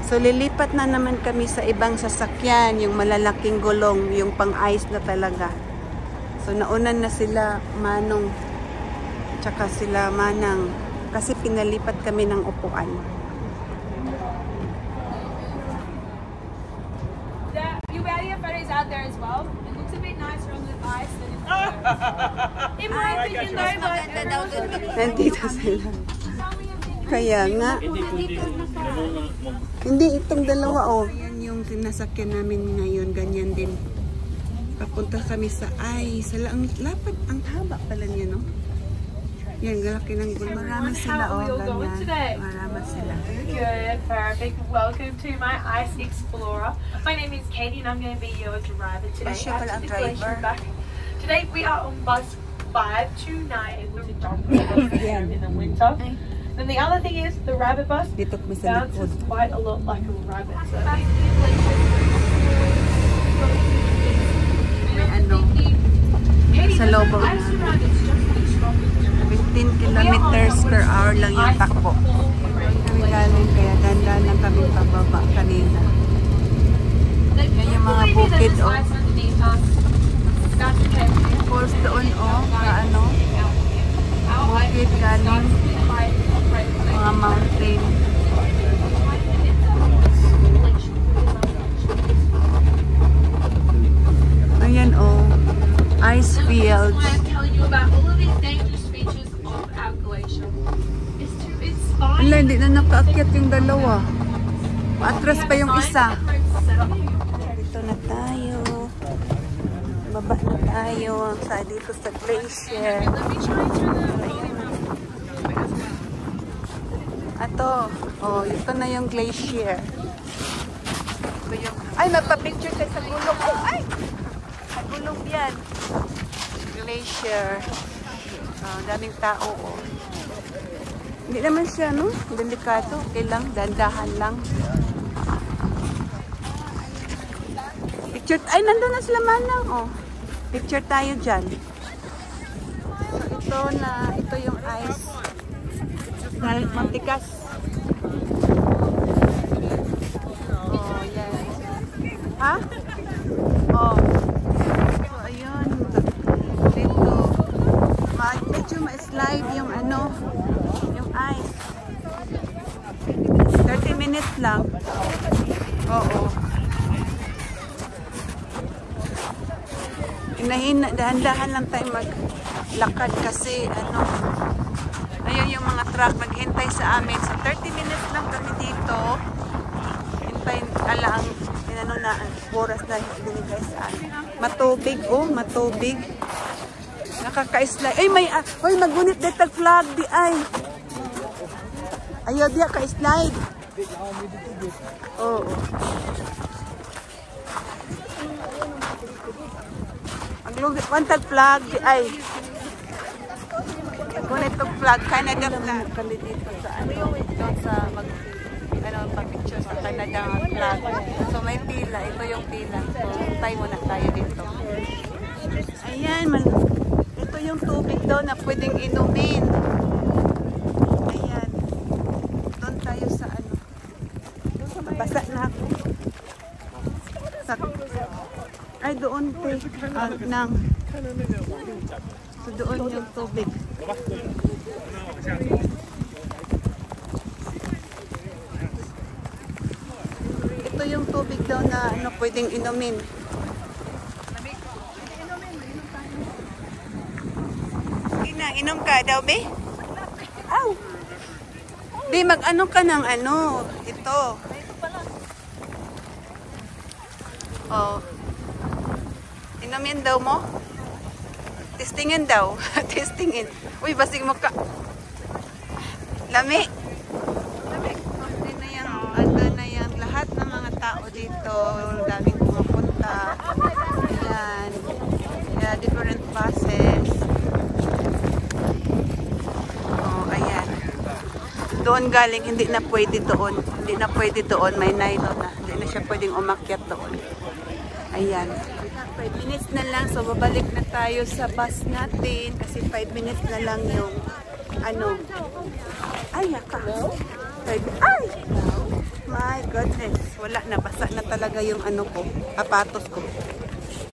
So lilipat na naman kami sa ibang sasakyan, yung malalaking gulong, yung pang-ice na talaga. So naunan na sila Manong tsaka sila Manang kasi pinalipat kami ng upuan. You value photos out there as well. It looks a bit nicer on the ice than in my opinion though, but Nandito sila. Kaya nga. Hindi itong dalawa oh. Yan yung sinasakyan namin ngayon, ganyan din. Papunta kami sa ice. Ang lapad, ang haba pala niya, no? Yan, galaki ng gulo. Marami sila, oh, ganyan. Marami sila. good, perfect. Welcome to my Ice Explorer. My name is Katie and I'm going to be your driver today. Today we are on bus 529 with the dog in the winter. Then the other thing is the rabbit bus bounces quite a lot like a rabbit. So sa loob ng 15 kilometers per hour lang yung takbo. Kami galing kaya ganda lang kami pababa kanina. Yan yung mga bukid o. Falls doon o. Na ano. Bukid galing. Mga mountain. Ayan o. Ice fields. Wala, hindi na nakaakyat yung dalawa. Paatras pa yung isa. Dito na tayo. Baba na tayo. Dito sa glacier. Ato. Oh, ito na yung glacier. Ito yung... Ay, magpa-picture ka sa gulong. Oh, ay! Sa gulong yan. Glacier. Oh, daming tao. Oh. Hindi naman siya, no? Delikado. Okay lang. Dandahan lang. Picture. Ay, nandun na sila Manang. Oh. Picture tayo dyan. So, ito yung ice. Dahil matikas. Oh, yan. Ha? Oh. So, ayun. Dito. Medyo ma-slide yung ano. Ice. 30 minutes lang. Oo. Dahan-dahan lang tayo maglakad kasi ano, ayun yung mga truck maghintay sa amin. So 30 minutes lang kami dito. Hintay ala ang inano na ang oras na binigay sa amin. Matubig oh, matubig. Nakaka-slide. Ay may magunit dito flag di ay. Ayaw diya ka-slide. Oo. Ang lugit, wantag flag di ay. Kung itong flag, Canada flag. Kali dito sa ano, doon sa pag-picture sa Canada flag. So may pila, ito yung pila. So tayo muna tayo dito. Ayan, ito yung tubig daw na pwedeng inumin. Basa na ako. Ay, doon te. Nang. So, doon yung tubig. Ito yung tubig daw na ano, pwedeng inumin. Inom ka daw, be? Aw! Be, mag-ano ka ng ano? Ito. Oh. Inumin daw mo? Testingin daw. Testingin. Uy, basig mo ka. Lami. Lami. Ando na yan. Lahat ng mga tao dito. Daming pumupunta. Ayan. Yeah, different buses. Oh, ayan. Doon galing, hindi na pwede doon. Hindi na pwede doon. May nylon na. Hindi na siya pwedeng umakyat doon. Ayan. 5 minutes na lang. So, babalik na tayo sa bus natin. Kasi 5 minutes na lang yung ano. Ay, naka. Ay! My God. goodness. Wala na. Basa na talaga yung ano ko. Sapatos ko.